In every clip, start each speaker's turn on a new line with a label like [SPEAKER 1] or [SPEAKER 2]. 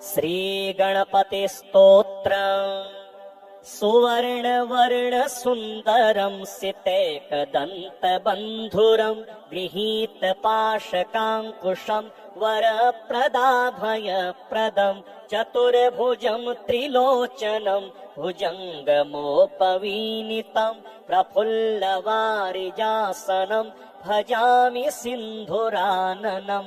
[SPEAKER 1] श्रीगणपतिस्तोत्रम् सुवर्णवर्णसुन्दरं सितैकदन्तबन्धुरं गृहीतपाशकाङ्कुशं वरप्रदाभयप्रदं चतुर्भुजं त्रिलोचनं भुजङ्गमोपवीनितं प्रफुल्लवारिजासनं भजामि सिन्धुराननं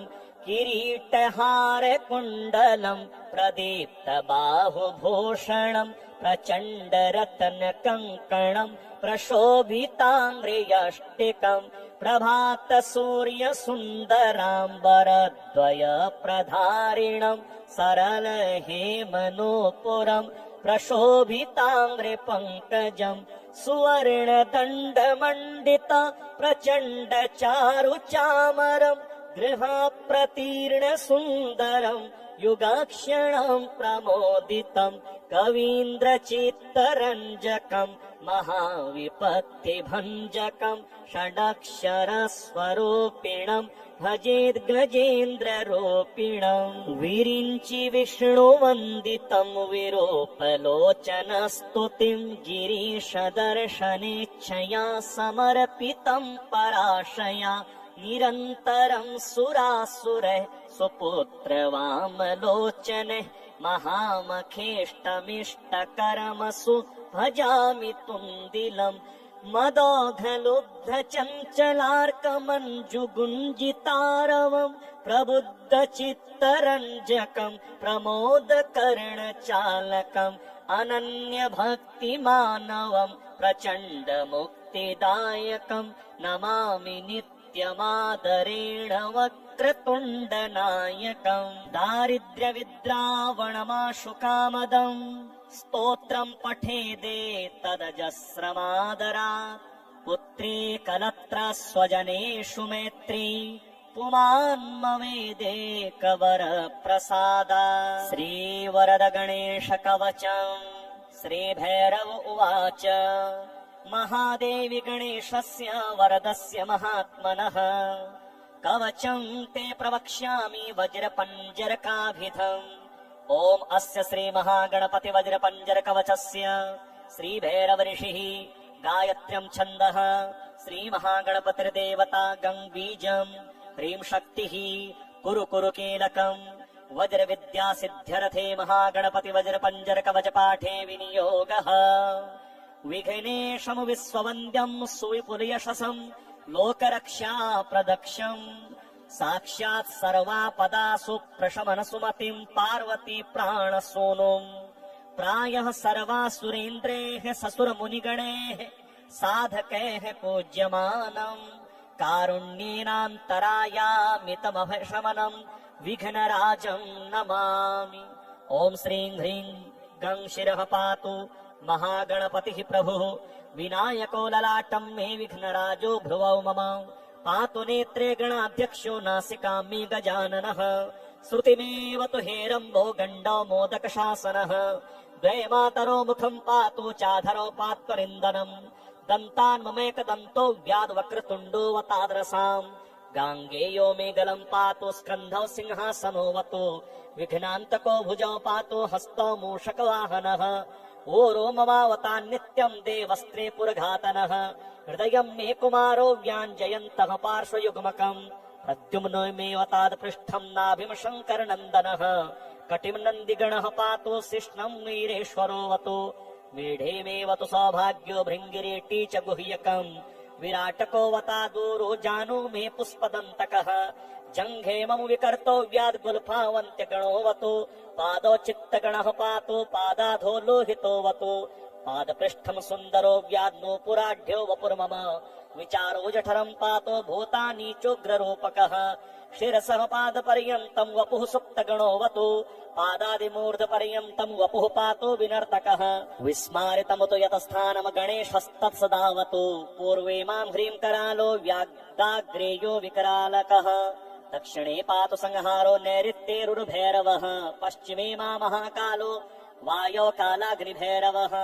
[SPEAKER 1] किरीटहारकुण्डलं प्रदीप्तबाहुभूषणं प्रचण्डरत्नकङ्कणं प्रशोभिताङ्ग्रियष्टिकं प्रभातसूर्यसुन्दराम्बरद्वयप्रधारिणं सरलहेमनूपुरं प्रशोभिताङ्ग्रिपङ्कजं सुवर्णदण्डमण्डित प्रचण्डचारुचामरं गृहप्रतीर्णसुन्दरं युगाक्षणं प्रमोदितं कवीन्द्रचित्तरञ्जकं महाविपत्तिभञ्जकं षडक्षरस्वरूपिणं भजेद् गजेन्द्ररूपिणं विरिञ्चि विष्णुवन्दितं विरूपलोचनस्तुतिं गिरीशदर्शनेच्छया समर्पितं पराशया निरन्तरं सुरासुरैः सुपुत्रवामलोचने महामखेष्टमिष्टकर्मसु भजामि तुन्दिलं मदोघलुब्धचञ्चलार्कमञ्जुगुञ्जितारवं प्रबुद्धचित्तरञ्जकं प्रमोदकर्णचालकम् अनन्यभक्तिमानवं प्रचण्डमुक्तिदायकं नमामि नित्यमादरेण वक्रतुण्डनायकं दारिद्र्यविद्रावणमाशुकामदं स्तोत्रं पठेदेतदजस्रमादरात् पुत्री कलत्र स्वजनेषु मैत्री पुमान्मवेदेकवरप्रसादा श्रीवरदगणेशकवचम् श्रीभैरव उवाच महादेवी गणेशस्य वरदस्य महात्मनः कवचं ते प्रवक्ष्यामि वज्रपञ्जरकाभिधम् ॐ अस्य श्रीमहागणपति वज्रपञ्जरकवचस्य श्रीभैरवऋषिः गायत्र्यं छन्दः श्रीमहागणपतिर्देवता गङ्बीजम् ह्रीं शक्तिः कुरु कुरु कीलकम् वज्रविद्यासिद्ध्यर्थे महागणपति वज्रपञ्जरकवचपाठे विनियोगः विघ्नेशं विश्ववन्द्यं सुविपुलयशसं लोकरक्षाप्रदक्षम् साक्षात् सर्वापदासु प्रशमनसुमतिं पार्वती प्राणसूनुम् प्रायः सर्वासुरेन्द्रैः ससुरमुनिगणैः साधकैः पूज्यमानम् कारुण्येनान्तरायामितमभशमनं विघ्नराजं नमामि। ॐ श्रीं ह्रीं गं शिरः पातु महागणपतिः प्रभुः विनायको ललाटं मे विघ्नराजो भ्रुवौ मम पातु नेत्रे गणाध्यक्षो नासिकां मे गजाननः श्रुतिमेव तु हेरम्बो गण्डो मोदकशासनः द्वये मातरो मुखं पातु चाधरो पात्वरिन्दनम् दन्तान् ममेकदन्तो व्याद्वक्रतुण्डो वताद्रसाम् गाङ्गेयो मे गलं पातु स्कन्धौ सिंहासनोऽवतु विघ्नान्तको भुजौ पातु हस्तौ मूषकवाहनः ओरो ममावतान् नित्यं देवस्त्रे पुरघातनः हृदयं मे कुमारो व्याञ्जयन्तः पार्श्वयुग्मकम् प्रद्युम्नो मेऽवताद् पृष्ठं नाभिं शङ्करनन्दनः कटिं नन्दिगणः पातु शिष्णं वीरेश्वरोऽवतु मेढे मेऽवतु सौभाग्यो भृङ्गिरेटी च गुह्यकम् विराटको वतादूरो जानु मे पुष्पदन्तकः जङ्घे मम विकर्तो व्याद्गुल्फावन्त्यगणोऽवतु पादौ चित्तगणः पातु पादाधो लोहितोऽवतु पादपृष्ठं सुन्दरो व्याद्नूपुराढ्यो वपुर्मम विचारो जठरं पातो भूतानि चोग्ररूपकः शिरसः पादपर्यन्तं वपुः सुप्तगणोऽवतु पादादिमूर्धपर्यन्तं वपुः पातो विनर्तकः विस्मारितमुतु यतस्थानं गणेशस्तत्सदावतु पूर्वे मां ह्रीं करालो व्याग्दाग्रेयो विकरालकः दक्षिणे पातु संहारो नैऋत्येरुर्भैरवः पश्चिमे मा महाकालो वायो कालाग्निभैरवः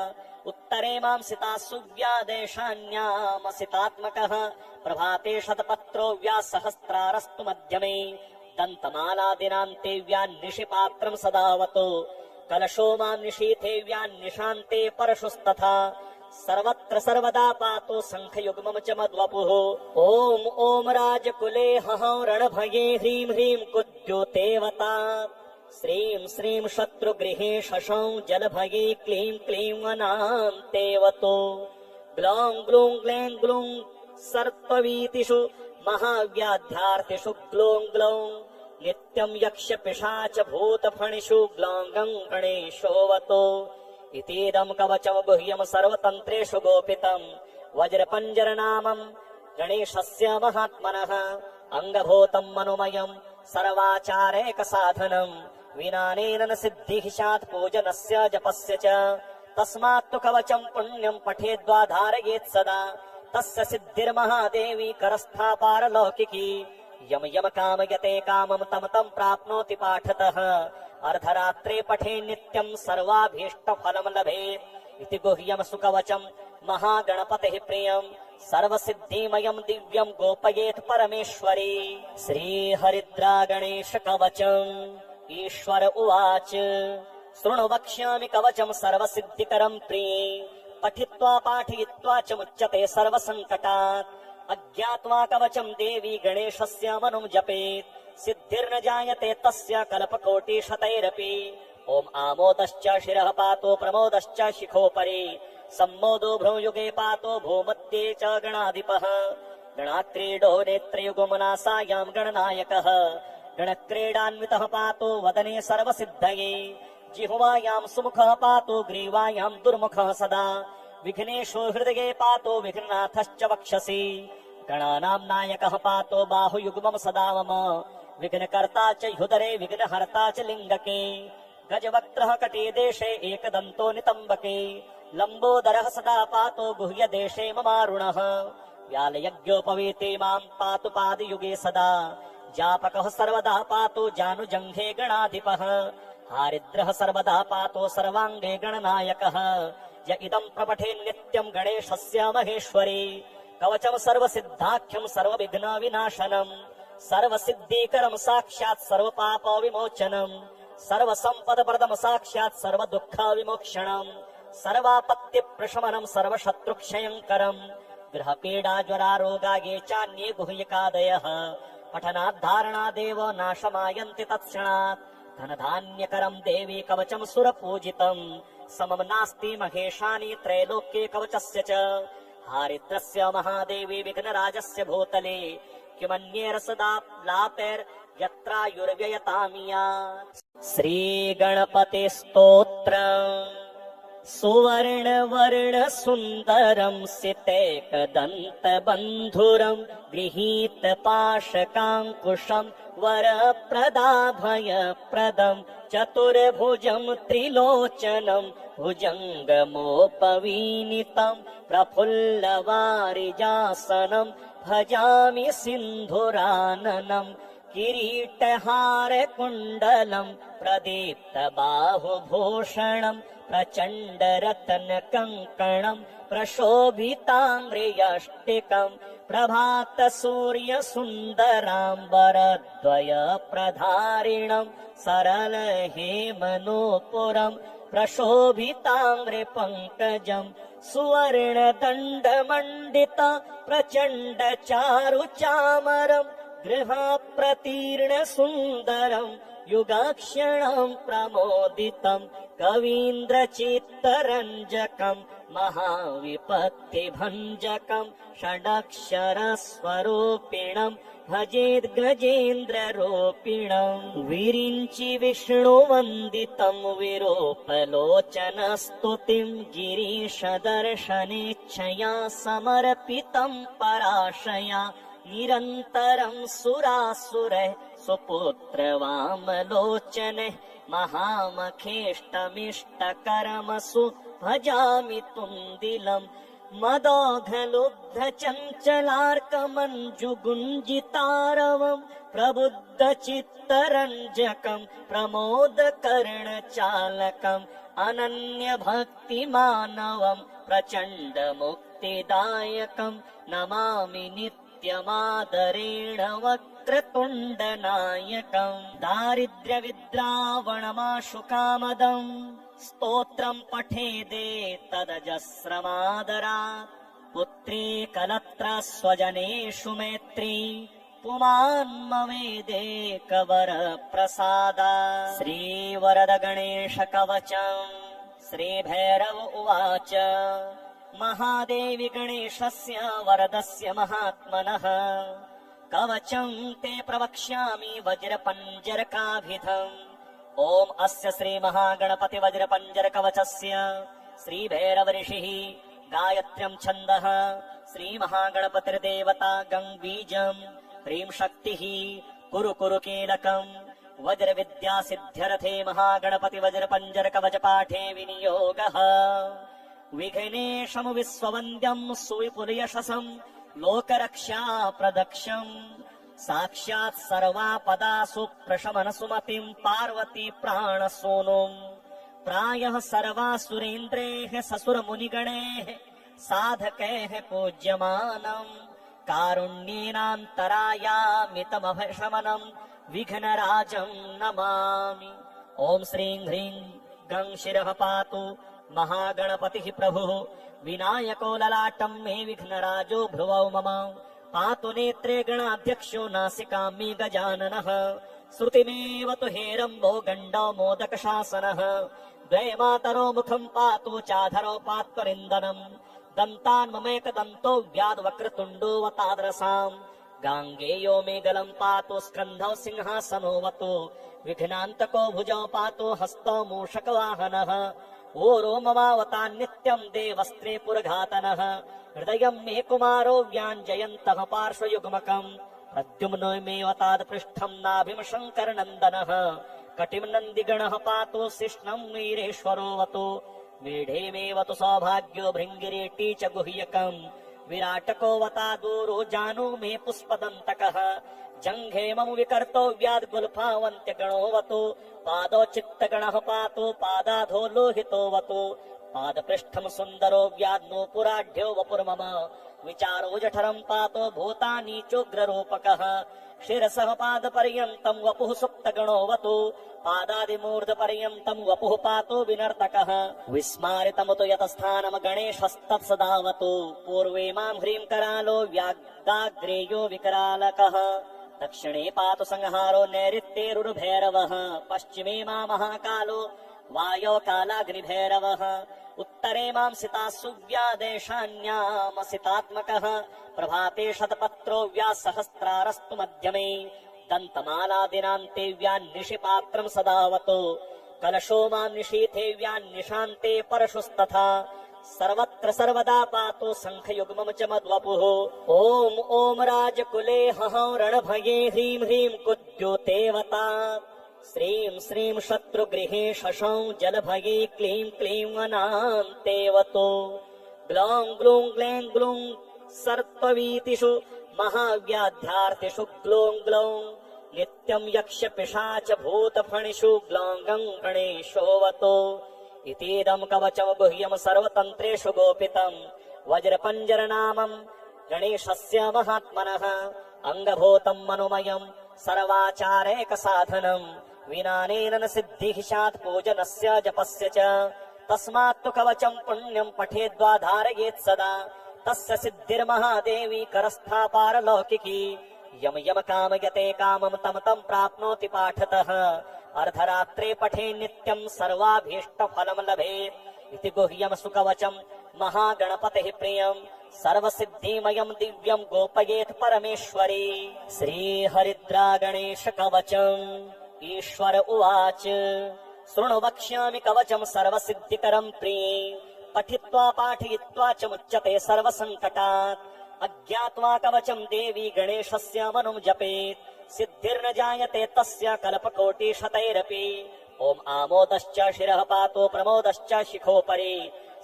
[SPEAKER 1] उत्तरे मां सितासु व्यादेशान्यामसितात्मकः प्रभाते शतपत्रो व्यासहस्रारस्तु मध्यमे दन्तमालादिनान्तेव्यान्निशिपात्रम् सदावतो कलशो मां निशीथेव्यान्निशान्ते परशुस्तथा सर्वत्र सर्वदा पातो शङ्खयुग्मम् च मद्वपुः ॐ ॐ राजकुले हंरणभये ह्रीं ह्रीं कुद्योतेवता श्रीं श्रीं शत्रुगृहे शशौ जलभये क्लीं क्लीं वनान्तेवतो ग्लौं ग्लूं ग्लें ग्लूं सर्पवीतिषु महाव्याध्यार्थिषु ग्लौं ग्लौं नित्यं यक्ष पिशाच भूतफणिषु ग्लौं गं गणेशोऽवतो इतीदं कवचं गुह्यं सर्वतन्त्रेषु गोपितम् वज्रपञ्जरनामं गणेशस्य महात्मनः अङ्गभूतं मनुमयं सर्वाचारैकसाधनम् विनानेन न सिद्धिः स्यात् पूजनस्य जपस्य च तस्मात् तु कवचं पुण्यं पठेद्वा धारयेत् सदा तस्य सिद्धिर्महादेवी करस्था पारलौकिकी यम यम कामयते कामं तं तं प्राप्नोति पाठतः अर्धरात्रे पठे नित्यं सर्वाभीष्टफलं लभेत् इति गुह्यं सुकवचं महागणपतिः प्रियं सर्वसिद्धिमयं दिव्यं गोपयेत् परमेश्वरी श्रीहरिद्रा गणेश कवचम् ईश्वर उवाच शृणु वक्ष्यामि कवचं सर्वसिद्धिकरं प्रिये पठित्वा पाठयित्वा च मुच्यते सर्वसङ्कटात् अज्ञात्वा कवचं देवी गणेशस्य मनुं जपेत् सिद्धिर्न जायते तस्य कल्पकोटिशतैरपि ॐ आमोदश्च शिरः पातो प्रमोदश्च शिखोपरि सम्मोदो भ्रूयुगे पातो भूमध्ये च गणाधिपः गणाक्रीडो नेत्रयुगमनासायां गणनायकः गणक्रीडान्वितः पातो वदने सर्वसिद्धये जिह्वायां सुमुखः पातो ग्रीवायां दुर्मुखः सदा विघ्नेषु हृदये पातो विघ्ननाथश्च वक्षसि गणानां नायकः पातो बाहुयुग्मं सदा मम विघ्नकर्ता च ह्युदरे विघ्नहर्ता च लिङ्गके गजवक्त्रः कटिदेशे एकदन्तो नितम्बके लम्बोदरः सदा पातो गुह्यदेशे ममारुणः व्यालयज्ञोपवीते मां पातु पादयुगे सदा जापकः सर्वदा पातो जानुजङ्घे गणाधिपः हारिद्रः सर्वदा पातो सर्वाङ्गे गणनायकः य इदं प्रपठे नित्यं गणेशस्य महेश्वरी कवचं सर्वसिद्धाख्यं सर्वविघ्नविनाशनम् सर्वसिद्धिकरं साक्षात् सर्वपापविमोचनम् सर्वसम्पदप्रदं साक्षात् सर्वदुःखविमोक्षणम् सर्वापत्तिप्रशमनं सर्वशत्रुक्षयङ्करम् गृहपीडाज्वरारोगा ये चान्ये गुह्यकादयः पठनाद्धारणादेव नाशमायन्ति तत्क्षणात् धनधान्यकरं देवी कवचं सुरपूजितम् समं नास्ति महेशानि त्रैलोक्ये कवचस्य च हारिद्रस्य महादेवी विघ्नराजस्य भूतले किमन्येर सदा लापैर्यत्रायुर्व्ययतामिया श्रीगणपते स्तोत्रम् सुवर्णवर्ण सुन्दरं सितैकदन्तबन्धुरं गृहीतपाशकाङ्कुशं वरप्रदाभयप्रदं चतुर्भुजं त्रिलोचनं भुजङ्गमोपवीनितं प्रफुल्लवारिजासनं भजामि सिन्धुराननं किरीटहारकुण्डलं प्रदीप्तबाहुभूषणं प्रचण्डरत्नकङ्कणं प्रशोभिताम्रेयष्टिकं प्रभातसूर्यसुन्दराम्बरद्वयप्रधारिणं सरलहेमनूपुरं प्रशोभिताम्रपङ्कजं सुवर्णदण्डमण्डित प्रचण्डचारुचामरं गृहप्रतीर्णसुन्दरं युगाक्षणं प्रमोदितं कवीन्द्रचित्तरञ्जकं महाविपत्तिभञ्जकं षडक्षरस्वरूपिणं भजेद् गजेन्द्ररूपिणं विरिञ्चि विष्णुवन्दितं विरूपलोचनस्तुतिं गिरीशदर्शनेच्छया समर्पितं पराशया निरन्तरं सुरासुरैः सुपुत्रवामलोचनैः महामखेष्टमिष्टकर्मसु भजामि तुन्दिलम् मदोघलुब्धचञ्चलार्कमञ्जुगुञ्जितारवम् प्रबुद्धचित्तरञ्जकम् प्रमोदकर्णचालकम् अनन्यभक्तिमानवम् प्रचण्डमुक्तिदायकम् नमामि नित्यमादरेण वक् वक्रतुण्डनायकम् दारिद्र्यविद्रावणमाशु कामदम् स्तोत्रम् पठेदेतदजस्रमादरात् पुत्री कलत्र स्वजनेषु मैत्री पुमान् ममेदेकवर प्रसादा। श्रीवरद गणेश कवचम् श्रीभैरव उवाच महादेवी गणेशस्य वरदस्य महात्मनः कवचम् ते प्रवक्ष्यामि वज्रपञ्जरकाभिधम्। ॐ अस्य श्रीमहागणपति वज्रपञ्जरकवचस्य श्रीभैरव ऋषिः गायत्र्यम् छन्दः श्रीमहागणपतिर्देवता गङ्बीजम् ह्रीं शक्तिः कुरु कुरु कीलकम् वज्रविद्या सिद्ध्यर्थे महागणपति वज्रपञ्जरकवच पाठे विनियोगः। विघ्नेशम् विश्ववन्द्यम् सुविपुलयशसम् लोकरक्षा प्रदक्षम् साक्षात् सर्वापदासु प्रशमन सुमतिम् पार्वती प्राणसूनुम् प्रायः सर्वासुरेन्द्रेः ससुरमुनिगणैः साधकैः पूज्यमानम् कारुण्येनान्तरायामितमभशमनम् विघ्नराजम् नमामि। ॐ श्रीं ह्रीं गं शिरः पातु महागणपतिः प्रभुः विनायको ललाटम् मे विघ्नराजो भ्रुवौ मम पातु नेत्रे गणाध्यक्षो नासिकां मे गजाननः श्रुतिमेव तु हेरम्बो गण्डो मोदकशासनः द्वै मातरो मुखम् पातु चाधरो पात्वरिन्दनम् दन्तान् ममेकदन्तो व्याद्वक्रतुण्डो वताद्रसाम् गाङ्गेयो मे गलम् पातु स्कन्धौ सिंहासनोऽवतु विघ्नान्तको भुजौ पातु हस्तौ मूषकवाहनः ओरो ममावतान् नित्यम् देवस्त्रे पुरघातनः हृदयम् मे कुमारो व्याञ्जयन्तः पार्श्वयुग्मकम् प्रद्युम्नो मेऽवतात् पृष्ठम् नाभिम् शङ्करनन्दनः कटिम् नन्दिगणः पातु शिष्णम् वीरेश्वरोऽवतु मेढे मेऽवतु सौभाग्यो भृङ्गिरेटी च गुह्यकम् विराटको वतादूरो जानु मे पुष्पदन्तकः जङ्घे मम विकर्तो व्याद्गुल्फावन्त्यगणोऽवतु पादौ चित्तगणः पातु पादाधो लोहितोऽवतु पादपृष्ठम् सुन्दरो व्याद्नूपुराढ्यो वपुर्मम विचारो जठरम् पातो भूतानीचोग्ररूपकः शिरसः पादपर्यन्तम् वपुः सुप्तगणोऽवतु पादादिमूर्धपर्यन्तम् वपुः पातो विनर्तकः विस्मारितमुतु यतस्थानम् गणेशस्तत्सदावतु पूर्वे माम् ह्रीं करालो व्याग्दाग्रेयो विकरालकः दक्षिणे पातु संहारो नैऋत्येरुर्भैरवः पश्चिमे मा महाकालो वायो कालाग्निभैरवः उत्तरे मां सितासु व्यादेशान्यामसितात्मकः प्रभाते शतपत्रो व्यासहस्रारस्तु मध्यमे दन्तमालादिनान्ते व्यान्निशिपात्रम् सदावतु कलशो मां निशीथे व्यान्निशान्ते परशुस्तथा सर्वत्र सर्वदा पातु शङ्खयुग्मम् च मद्वपुः ॐ ॐ राजकुले हहौ रणभये ह्रीं ह्रीं कुद्योतेवता श्रीं श्रीं शत्रुगृहे शशौ जलभये क्लीं क्लीं वनान्तेवतो ग्लौं ग्लूं ग्लें ग्लूं सर्पवीतिषु महाव्याध्यार्तिषु ग्लौं ग्लौं नित्यं यक्ष पिशाच भूतफणिषु ग्लौं गं गणेशोऽवतो इतीदं कवचं गुह्यं सर्वतन्त्रेषु गोपितं वज्रपञ्जरनामं गणेशस्य महात्मनः अङ्गभूतं मनुमयं सर्वाचारैकसाधनं विनानेन न सिद्धिः स्यात् पूजनस्य जपस्य च तस्मात्तु कवचं पुण्यं पठेद्वा धारयेत् सदा तस्य सिद्धिर्महादेवी करस्था पारलौकिकी यम यम कामयते कामं तं तं प्राप्नोति पाठतः अर्धरात्रे पठे नित्यं सर्वाभीष्टफलं लभेत् इति गुह्यं सुकवचं महागणपतिः प्रियं सर्वसिद्धिमयं दिव्यं गोपयेत् परमेश्वरी श्रीहरिद्रा गणेश कवचम् ईश्वर उवाच शृणु वक्ष्यामि कवचं सर्वसिद्धिकरं प्रिये पठित्वा पाठयित्वा च मुच्यते सर्वसङ्कटात् अज्ञात्वा कवचं देवी गणेशस्य मनुं जपेत् सिद्धिर्न जायते तस्य कल्पकोटिशतैरपि ॐ आमोदश्च शिरः पातो प्रमोदश्च शिखोपरि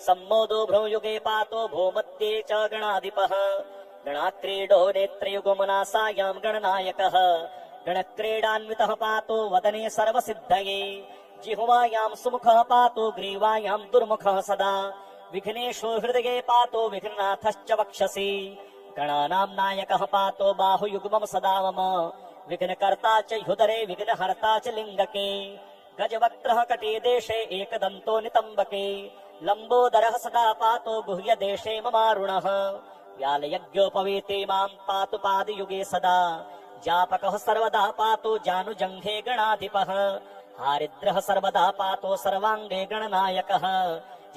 [SPEAKER 1] सम्मोदो भ्रूयुगे पातो भूमध्ये च गणाधिपः गणाक्रीडो नेत्रयुगमनासायां गणनायकः गणक्रीडान्वितः पातो वदने सर्वसिद्धये जिह्वायां सुमुखः पातो ग्रीवायां दुर्मुखः सदा विघ्नेशो हृदये पातो विघ्ननाथश्च वक्षसि गणानां नायकः पातो बाहुयुग्मं सदा मम विघ्नकर्ता च ह्युदरे विघ्नहर्ता च लिङ्गके गजवक्त्रः कटे देशे एकदन्तो नितम्बके लम्बोदरः सदा पातो गुह्यदेशे ममारुणः व्यालयज्ञोपवीते मां पातु पादयुगे सदा जापकः सर्वदा पातो जानुजङ्घे गणाधिपः हारिद्रः सर्वदा पातो सर्वाङ्गे गणनायकः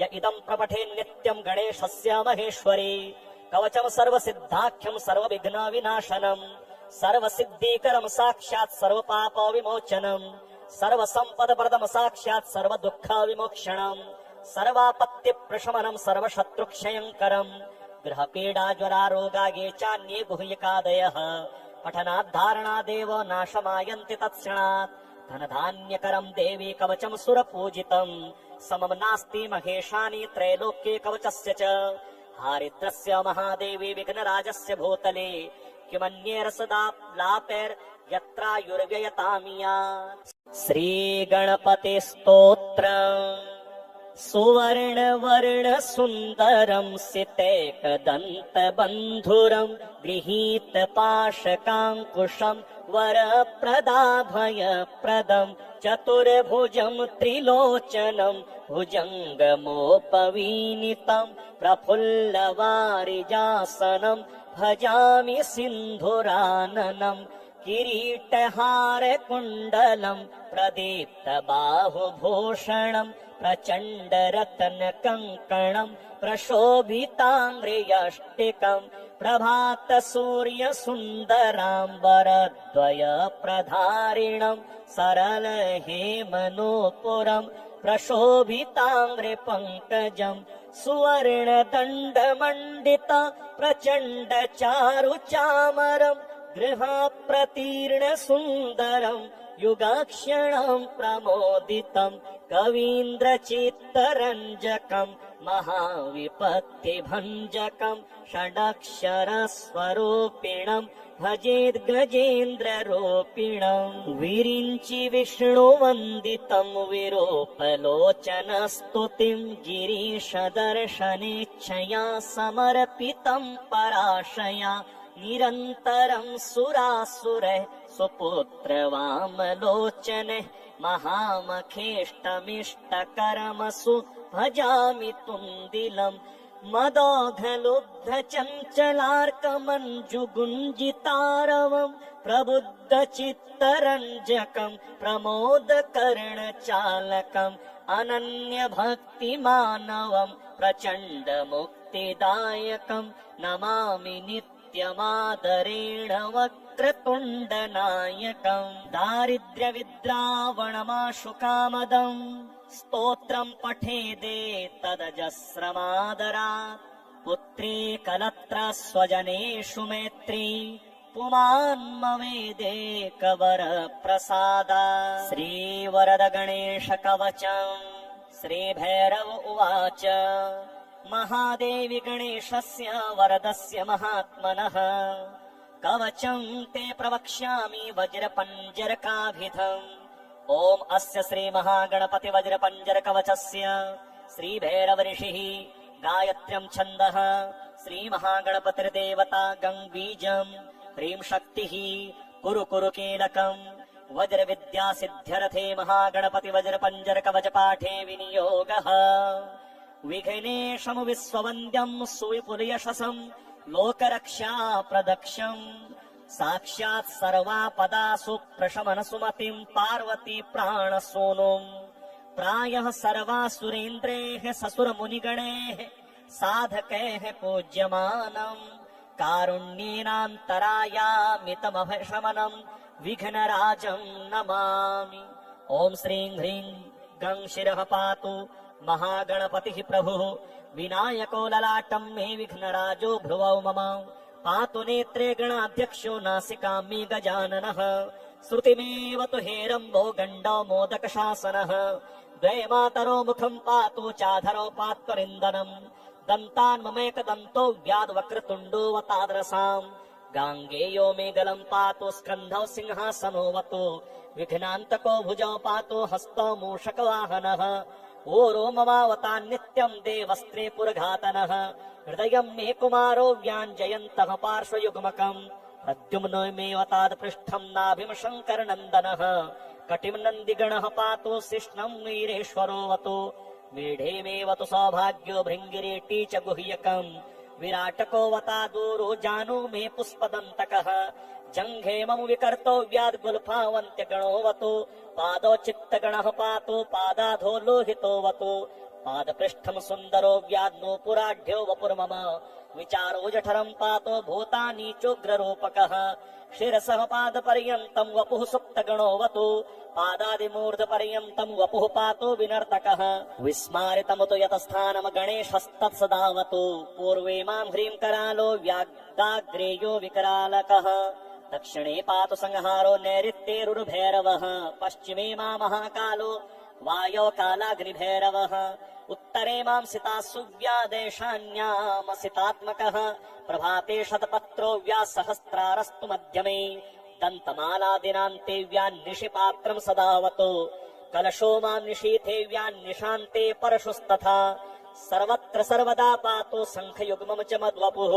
[SPEAKER 1] य इदं प्रपठे नित्यं गणेशस्य महेश्वरी कवचं सर्वसिद्धाख्यं सर्वविघ्नविनाशनम् सर्वसिद्धीकरं साक्षात् सर्वपापविमोचनम् सर्वसम्पदप्रदं साक्षात् सर्वदुःखविमोक्षणम् सर्वापत्तिप्रशमनं सर्वशत्रुक्षयङ्करम् गृहपीडाज्वरारोगा ये चान्ये गुह्यकादयः पठनाद्धारणादेव नाशमायन्ति तत्क्षणात् धनधान्यकरं देवी कवचं सुरपूजितम् समं नास्ति महेशानि त्रैलोक्ये कवचस्य च हारिद्रस्य महादेवी विघ्नराजस्य भूतले किमन्येर सदा लापैर्यत्रायुर्व्ययतामिया श्रीगणपते स्तोत्र सुवर्णवर्ण सुन्दरं सितैकदन्तबन्धुरं गृहीत पाशकाङ्कुशं वरप्रदाभयप्रदं चतुर्भुजं त्रिलोचनं भुजङ्गमोपवीनितं प्रफुल्लवारिजासनं भजामि सिन्धुराननं किरीटहारकुण्डलं प्रदीप्तबाहुभूषणं प्रचण्डरत्नकङ्कणं प्रशोभिताङ्ग्रियष्टिकं प्रभातसूर्यसुन्दराम्बरद्वयप्रधारिणं सरलहेमनूपुरं प्रशोभिताङ्ग्रिपङ्कजं सुवर्णदण्डमण्डित प्रचण्डचारुचामरं गृहाप्रतीर्णसुन्दरं युगाक्षणं प्रमोदितं कवीन्द्रचित्तरञ्जकं महाविपत्तिभञ्जकं षडक्षरस्वरूपिणं भजेद्गजेन्द्ररूपिणं विरिञ्चि विष्णुवन्दितं विरूपलोचनस्तुतिं गिरीशदर्शनेच्छया समर्पितं पराशया निरन्तरं सुरासुरैः सुपुत्रवामलोचनैः महामखेष्टमिष्टकर्मसु भजामि तुन्दिलम् मदोघलुब्धचञ्चलार्कमञ्जुगुञ्जितारवम् प्रबुद्धचित्तरञ्जकम् प्रमोदकर्णचालकम् अनन्यभक्तिमानवम् प्रचण्डमुक्तिदायकम् नमामि नित्यमादरेण वक्रतुण्डनायकम् दारिद्र्यविद्रावणमाशुकामदम् स्तोत्रम् पठेदेतदजस्रमादरात् पुत्री कलत्रा स्वजनेषु मैत्री पुमान्मवेदेकवरप्रसादा श्रीवरदगणेशकवचम् श्रीभैरव उवाच महादेवी गणेशस्य वरदस्य महात्मनः कवचम् ते प्रवक्ष्यामि वज्रपञ्जरकाभिधम् ॐ अस्य श्रीमहागणपति वज्रपञ्जरकवचस्य श्रीभैरवऋषिः गायत्र्यम् छन्दः श्रीमहागणपतिर्देवता गङ्बीजम् ह्रीं शक्तिः कुरु कुरु कीलकम् वज्रविद्यासिद्ध्यर्थे महागणपति वज्रपञ्जरकवचपाठे विनियोगः विघ्नेशम् विश्ववन्द्यम् सुविपुलयशसम् लोकरक्षाप्रदक्षम् साक्षात् सर्वापदासु प्रशमनसुमतिम् पार्वती प्राणसूनुम् प्रायः सर्वासुरेन्द्रैः ससुरमुनिगणैः साधकैः पूज्यमानम् कारुण्येनान्तरायामितमभशमनम् विघ्नराजम् नमामि ॐ श्रीं ह्रीं गं शिरः पातु महागणपतिः प्रभुः विनायको ललाटं मे विघ्नराजो भ्रुवौ मम पातु नेत्रे गणाध्यक्षो नासिकां मे गजाननः श्रुतिमेव तु हेरम्बो गण्डो मोदकशासनः द्वये मातरो मुखं पातु चाधरो पात्वरिन्दनम् दन्तान् ममेकदन्तो व्याद्वक्रतुण्डो वताद्रसाम् गाङ्गेयो मे गलं पातु स्कन्धौ सिंहासनोऽवतु विघ्नान्तको भुजौ पातु हस्तौ मूषकवाहनः ओरो ममावतान् नित्यम् देवस्त्रे पुरघातनः हृदयम् मे कुमारो व्याञ्जयन्तः पार्श्वयुग्मकम् प्रद्युम्नमेव तादपृष्ठम् नाभिम् शङ्करनन्दनः कटिम् नन्दिगणः पातो शिष्णम् वीरेश्वरोऽवतु मेढेमेव तु सौभाग्यो भृङ्गिरेटी च गुह्यकम् विराटको वतादूरो जानु मे पुष्पदन्तकः जङ्घे मम विकर्तो व्याद्गुल्फावन्त्यगणोऽवतु पादौ चित्तगणः पातो पादाधो लोहितोऽवतु पादपृष्ठम् सुन्दरो व्याद्नूपुराढ्यो वपुर्मम विचारो जठरम् पातो भूतानि चोग्ररूपकः शिरसः पादपर्यन्तम् वपुः सुप्तगणोऽवतु पादादिमूर्धपर्यन्तम् वपुः पातो विनर्तकः विस्मारितमुतो यतस्थानम् गणेशस्तत्सदावतु पूर्वे माम् ह्रीम् करालो व्याग्दाग्रेयो विकरालकः दक्षिणे पातु संहारो नैऋत्येरुर्भैरवः पश्चिमे मा महाकालो वायो कालाग्निभैरवः उत्तरे माम् सिता सुव्यादेशान्यामसितात्मकः प्रभाते शतपत्रो व्यासहस्रारस्तु मध्यमे दन्तमालादिनान्ते व्यान्निशि पात्रम् सदावतु कलशो माम् निशीथे व्यान्निशान्ते परशुस्तथा सर्वत्र सर्वदा पातो शङ्खयुग्मम् च मद्वपुः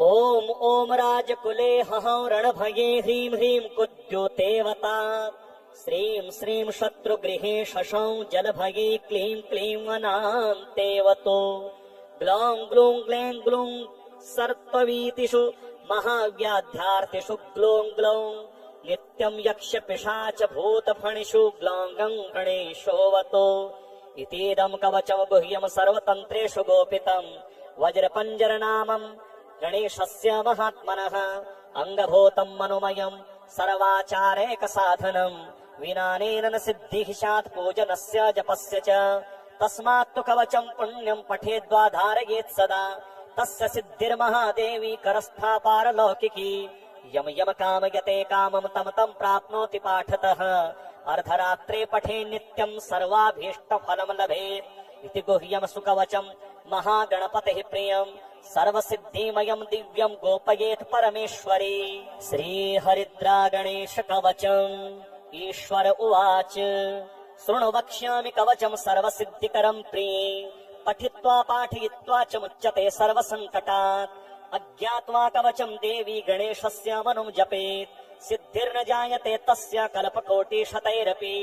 [SPEAKER 1] ॐ ॐ राजकुले हंरणभये ह्रीं ह्रीं कुद्योतेवता श्रीं श्रीं शत्रुगृहे शशं जलभये क्लीं क्लीं वनान्तेवतो ग्लौं ग्लूं ग्लें ग्लूं सर्पवीतिषु महाव्याध्यार्थिषु ग्लौं ग्लौं नित्यं यक्ष पिशाच भूतफणिषु ग्लौं गं गणेशोऽवतो इतीदं कवचं गुह्यं सर्वतन्त्रेषु गोपितं वज्रपञ्जरनामं गणेशस्य महात्मनः अङ्गभूतं मनुमयं सर्वाचारैकसाधनं विनानेन न सिद्धिः स्यात् पूजनस्य जपस्य च तस्मात्तु कवचं पुण्यं पठेद्वा धारयेत् सदा तस्य सिद्धिर्महादेवी करस्था पारलौकिकी यम यम कामयते कामं तम तं प्राप्नोति पाठतः अर्धरात्रे पठे नित्यं सर्वाभीष्टफलं लभेत् इति गुह्यं सुकवचं महागणपतिः प्रियं सर्वसिद्धिमयं दिव्यं गोपयेत् परमेश्वरी श्रीहरिद्रा गणेश कवचम् ईश्वर उवाच शृणु वक्ष्यामि कवचं सर्वसिद्धिकरं प्रिये पठित्वा पाठयित्वा च मुच्यते सर्वसङ्कटात् अज्ञात्वा कवचं देवी गणेशस्य मनुं जपेत् सिद्धिर्न जायते तस्य कल्पकोटिशतैरपि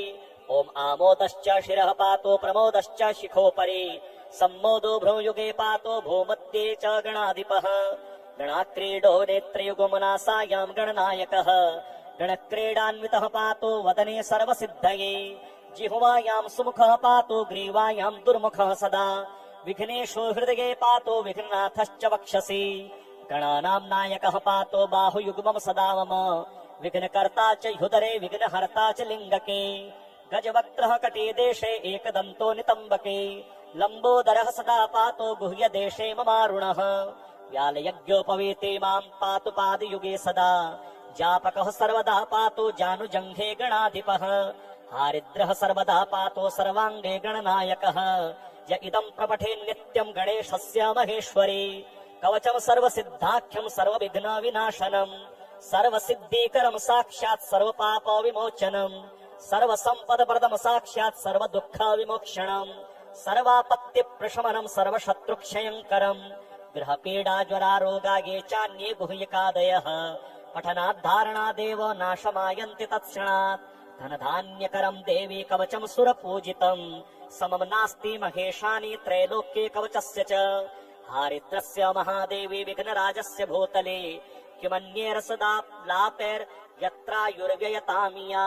[SPEAKER 1] ॐ आमोदश्च शिरः पातो प्रमोदश्च शिखोपरि सम्मोदो भ्रूयुगे पातो भूमध्ये च गणाधिपः गणाक्रीडो नेत्रयुगमनासायां गणनायकः गणक्रीडान्वितः पातो वदने सर्वसिद्धये जिह्वायां सुमुखः पातो ग्रीवायां दुर्मुखः सदा विघ्नेशो हृदये पातो विघ्ननाथश्च वक्षसि गणानां नायकः पातो बाहुयुग्मं सदा मम विघ्नकर्ता च ह्युदरे विघ्नहर्ता च लिङ्गके गजवक्त्रः कटिदेशे एकदन्तो नितम्बके लम्बोदरः सदा पातो गुह्यदेशे ममारुणः व्यालयज्ञोपवीते मां पातु पादयुगे सदा जापकः सर्वदा पातो जानुजङ्घे गणाधिपः हारिद्रः सर्वदा पातो सर्वाङ्गे गणनायकः य इदं प्रपठे नित्यं गणेशस्य महेश्वरी कवचं सर्वसिद्धाख्यं सर्वविघ्नविनाशनम् सर्वसिद्धिकरं साक्षात् सर्वपापविमोचनम् सर्वसम्पदप्रदं साक्षात् सर्वदुःखविमोक्षणम् सर्वापत्तिप्रशमनं सर्वशत्रुक्षयङ्करम् गृहपीडाज्वरारोगा ये चान्ये गुह्यकादयः पठनाद्धारणादेव नाशमायन्ति तत्क्षणात् धनधान्यकरं देवी कवचं सुरपूजितम् समं नास्ति महेशानि त्रैलोक्ये कवचस्य च हारिद्रस्य महादेवी विघ्नराजस्य भूतले किमन्येरसदा लापैर्यत्रायुर्व्ययतामिया